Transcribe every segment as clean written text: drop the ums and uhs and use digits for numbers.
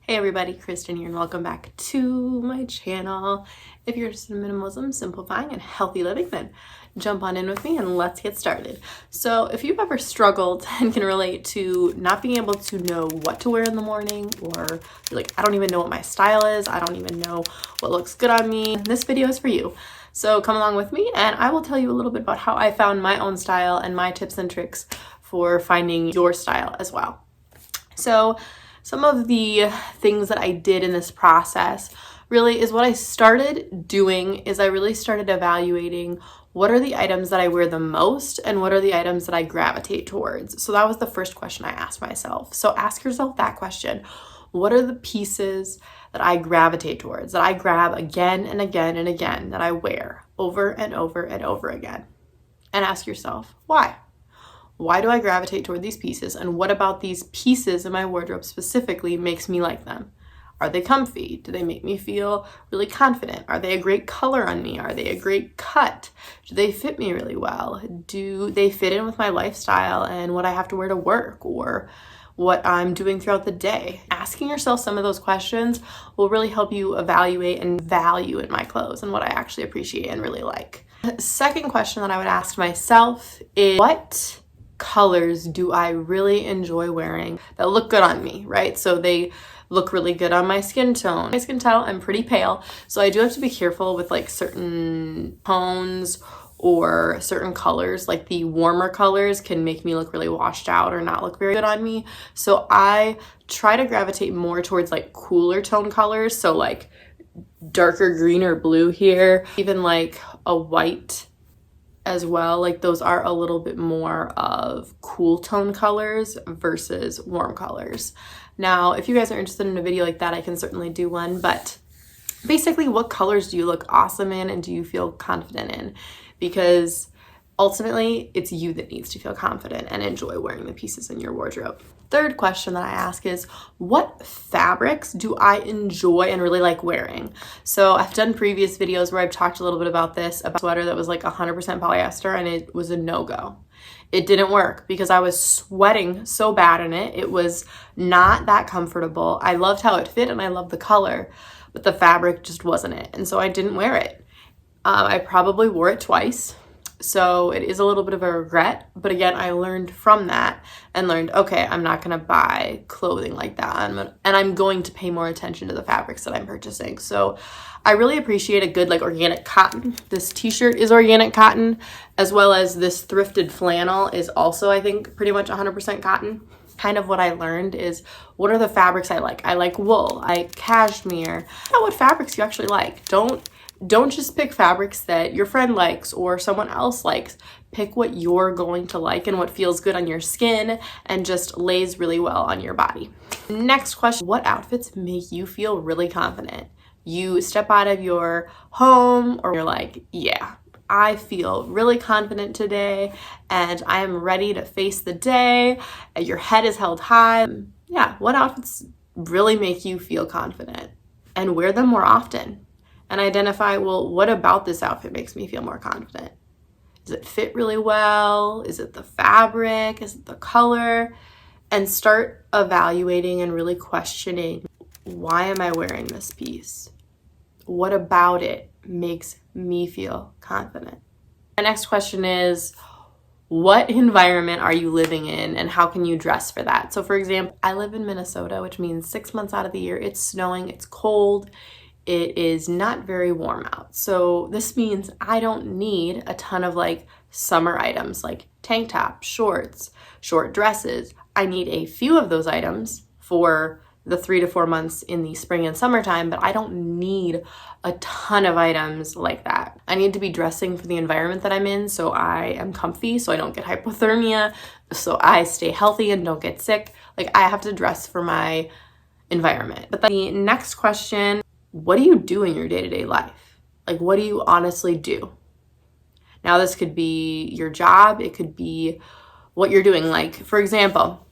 Hey everybody, Kristen here and welcome back to my channel. If you're interested in minimalism, simplifying, and healthy living, then jump on in with me and let's get started. So if you've ever struggled and can relate to not being able to know what to wear in the morning, or you're like, I don't even know what my style is, I don't even know what looks good on me, this video is for you. So come along with me and I will tell you a little bit about how I found my own style and my tips and tricks for finding your style as well. So some of the things that I did in this process really is what I started doing is I really started evaluating what are the items that I wear the most and what are the items that I gravitate towards. So that was the first question I asked myself. So ask yourself that question. What are the pieces that I gravitate towards, that I grab again and again and again, that I wear over and over and over again? And ask yourself, why? Why do I gravitate toward these pieces? And what about these pieces in my wardrobe specifically makes me like them? Are they comfy? Do they make me feel really confident? Are they a great color on me? Are they a great cut? Do they fit me really well? Do they fit in with my lifestyle and what I have to wear to work or what I'm doing throughout the day? Asking yourself some of those questions will really help you evaluate and value in my clothes and what I actually appreciate and really like. The second question that I would ask myself is, what colors do I really enjoy wearing that look good on me, right? So they look really good on my skin tone. You guys can tell I'm pretty pale, so I do have to be careful with like certain tones or certain colors. Like the warmer colors can make me look really washed out or not look very good on me. So I try to gravitate more towards like cooler tone colors. So like darker green or blue here, even like a white as well. Like those are a little bit more of cool tone colors versus warm colors. Now, if you guys are interested in a video like that, I can certainly do one, but basically what colors do you look awesome in and do you feel confident in? Because ultimately it's you that needs to feel confident and enjoy wearing the pieces in your wardrobe. Third question that I ask is, what fabrics do I enjoy and really like wearing? So I've done previous videos where I've talked a little bit about this, about a sweater that was like 100% polyester, and it was a no-go. It didn't work because I was sweating so bad in it. It was not that comfortable. I loved how it fit and I loved the color, but the fabric just wasn't it. And so I didn't wear it. I probably wore it twice. So it is a little bit of a regret, but again, I learned from that and learned, okay, I'm not going to buy clothing like that. And I'm going to pay more attention to the fabrics that I'm purchasing. So I really appreciate a good like organic cotton. This t-shirt is organic cotton, as well as this thrifted flannel is also, I think, pretty much 100% cotton. Kind of what I learned is, what are the fabrics I like? I like wool, I like cashmere. Know what fabrics you actually like. Don't just pick fabrics that your friend likes or someone else likes. Pick what you're going to like and what feels good on your skin and just lays really well on your body. Next question, what outfits make you feel really confident? You step out of your home or you're like, yeah, I feel really confident today and I am ready to face the day. Your head is held high. Yeah, what outfits really make you feel confident? And wear them more often. And identify, well, what about this outfit makes me feel more confident? Does it fit really well? Is it the fabric? Is it the color? And start evaluating and really questioning, why am I wearing this piece? What about it makes me feel confident? My next question is, what environment are you living in and how can you dress for that? So for example, I live in Minnesota, which means 6 months out of the year, it's snowing, it's cold. It is not very warm out. So this means I don't need a ton of like summer items like tank tops, shorts, short dresses. I need a few of those items for the 3 to 4 months in the spring and summertime, but I don't need a ton of items like that. I need to be dressing for the environment that I'm in so I am comfy, so I don't get hypothermia, so I stay healthy and don't get sick. Like I have to dress for my environment. But then the next question, what do you do in your day-to-day life? Like, what do you honestly do? Now, this could be your job. It could be what you're doing. Like, for example,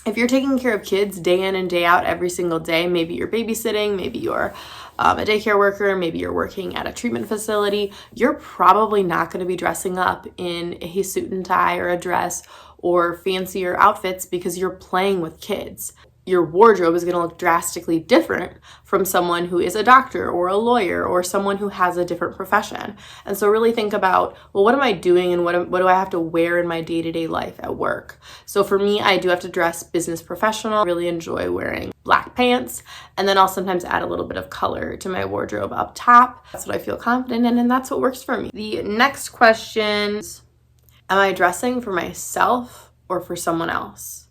if you're taking care of kids day in and day out every single day, maybe you're babysitting, maybe you're a daycare worker, maybe you're working at a treatment facility, you're probably not going to be dressing up in a suit and tie or a dress or fancier outfits because you're playing with kids. your wardrobe is going to look drastically different from someone who is a doctor or a lawyer or someone who has a different profession. And so really think about, well, what am I doing and what do I have to wear in my day-to-day life at work? So for me, I do have to dress business professional. I really enjoy wearing black pants, and then I'll sometimes add a little bit of color to my wardrobe up top. That's what I feel confident in, and that's what works for me. The next question is, am I dressing for myself or for someone else?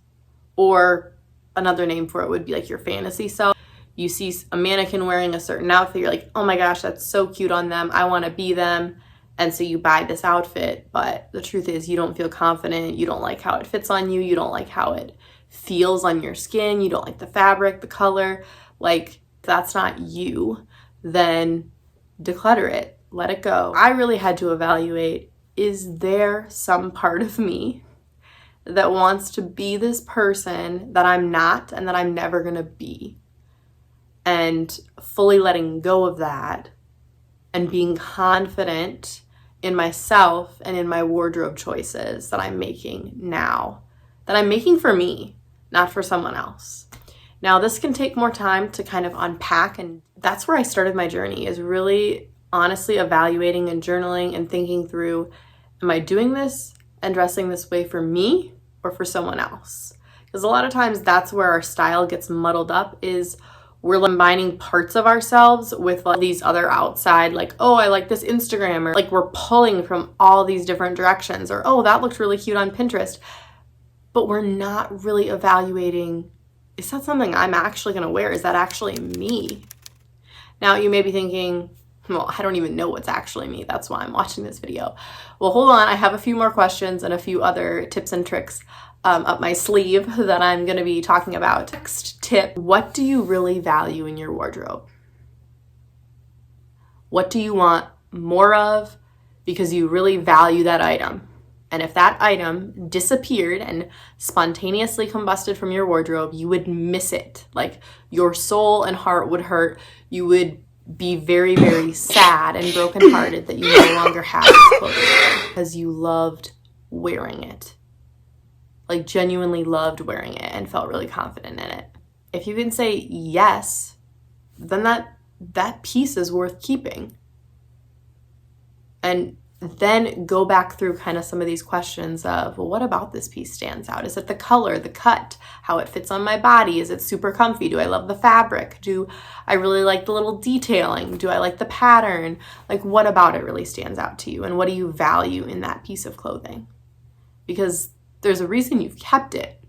Or another name for it would be like your fantasy self. You see a mannequin wearing a certain outfit, you're like, oh my gosh, that's so cute on them, I want to be them. And so you buy this outfit, but the truth is you don't feel confident, you don't like how it fits on you, you don't like how it feels on your skin, you don't like the fabric, the color. Like, if that's not you, then declutter it, let it go. I really had to evaluate, is there some part of me that wants to be this person that I'm not and that I'm never gonna be? And fully letting go of that and being confident in myself and in my wardrobe choices that I'm making now, that I'm making for me, not for someone else. Now, this can take more time to kind of unpack, and that's where I started my journey, is really honestly evaluating and journaling and thinking through, am I doing this and dressing this way for me or for someone else? Because a lot of times that's where our style gets muddled up, is we're combining parts of ourselves with like these other outside, like, oh, I like this Instagram, or like we're pulling from all these different directions, or oh, that looked really cute on Pinterest. But we're not really evaluating, is that something I'm actually gonna wear? Is that actually me? Now you may be thinking, well, I don't even know what's actually me. That's why I'm watching this video. Well, hold on. I have a few more questions and a few other tips and tricks up my sleeve that I'm going to be talking about. Next tip, what do you really value in your wardrobe? What do you want more of because you really value that item? And if that item disappeared and spontaneously combusted from your wardrobe, you would miss it. Like, your soul and heart would hurt. You would be very, very sad and brokenhearted that you no longer have this clothing because you loved wearing it. Like, genuinely loved wearing it and felt really confident in it. If you can say yes, then that piece is worth keeping. And then go back through kind of some of these questions of, well, what about this piece stands out? Is it the color, the cut, how it fits on my body? Is it super comfy? Do I love the fabric? Do I really like the little detailing? Do I like the pattern? Like, what about it really stands out to you? And what do you value in that piece of clothing? Because there's a reason you've kept it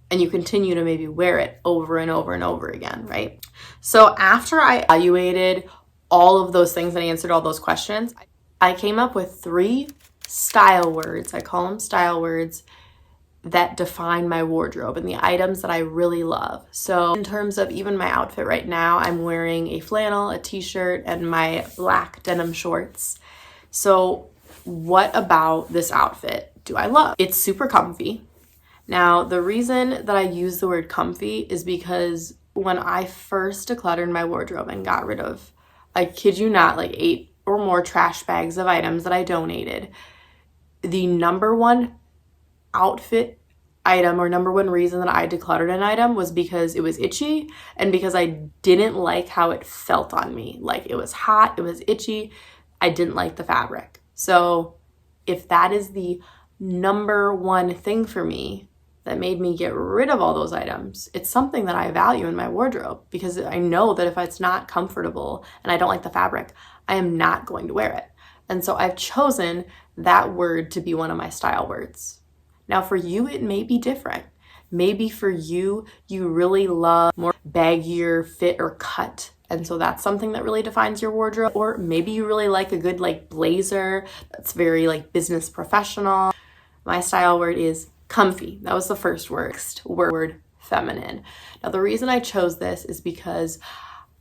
and you continue to maybe wear it over and over and over again, right? So after I evaluated all of those things and answered all those questions, I came up with 3 style words. I call them style words that define my wardrobe and the items that I really love. So in terms of even my outfit right now, I'm wearing a flannel, a t-shirt, and my black denim shorts. So what about this outfit do I love? It's super comfy. Now, the reason that I use the word comfy is because when I first decluttered my wardrobe and got rid of, I kid you not, like 8 or more trash bags of items that I donated, the number one outfit item or number one reason that I decluttered an item was because it was itchy and because I didn't like how it felt on me. Like, it was hot, it was itchy, I didn't like the fabric. So if that is the number one thing for me that made me get rid of all those items, it's something that I value in my wardrobe, because I know that if it's not comfortable and I don't like the fabric, I am not going to wear it. And so I've chosen that word to be one of my style words. Now for you, it may be different. Maybe for you, you really love more baggier fit or cut. And so that's something that really defines your wardrobe. Or maybe you really like a good like blazer that's very like business professional. My style word is comfy. That was the first word. Next word, feminine. Now the reason I chose this is because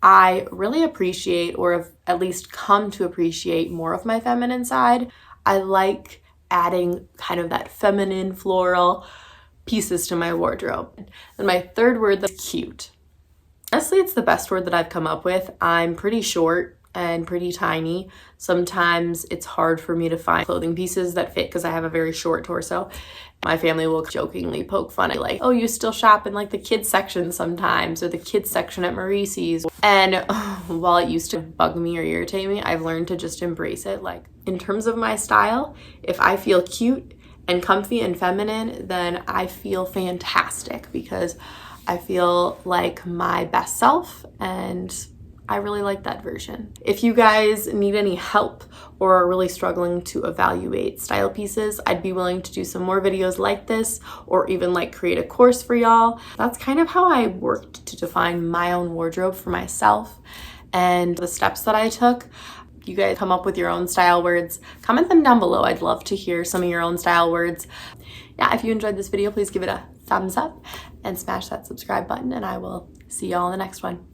I really appreciate, or have at least come to appreciate, more of my feminine side. I like adding kind of that feminine floral pieces to my wardrobe. And my third word, that's cute. Honestly, it's the best word that I've come up with. I'm pretty short and pretty tiny. Sometimes it's hard for me to find clothing pieces that fit because I have a very short torso. My family will jokingly poke fun at like, oh, you still shop in like the kids section sometimes, or the kids section at Maurice's. And while it used to bug me or irritate me, I've learned to just embrace it. Like in terms of my style, if I feel cute and comfy and feminine, then I feel fantastic because I feel like my best self, and I really like that version. If you guys need any help or are really struggling to evaluate style pieces, I'd be willing to do some more videos like this, or even like create a course for y'all. That's kind of how I worked to define my own wardrobe for myself and the steps that I took. You guys come up with your own style words. Comment them down below. I'd love to hear some of your own style words. Yeah, if you enjoyed this video, please give it a thumbs up and smash that subscribe button, and I will see y'all in the next one.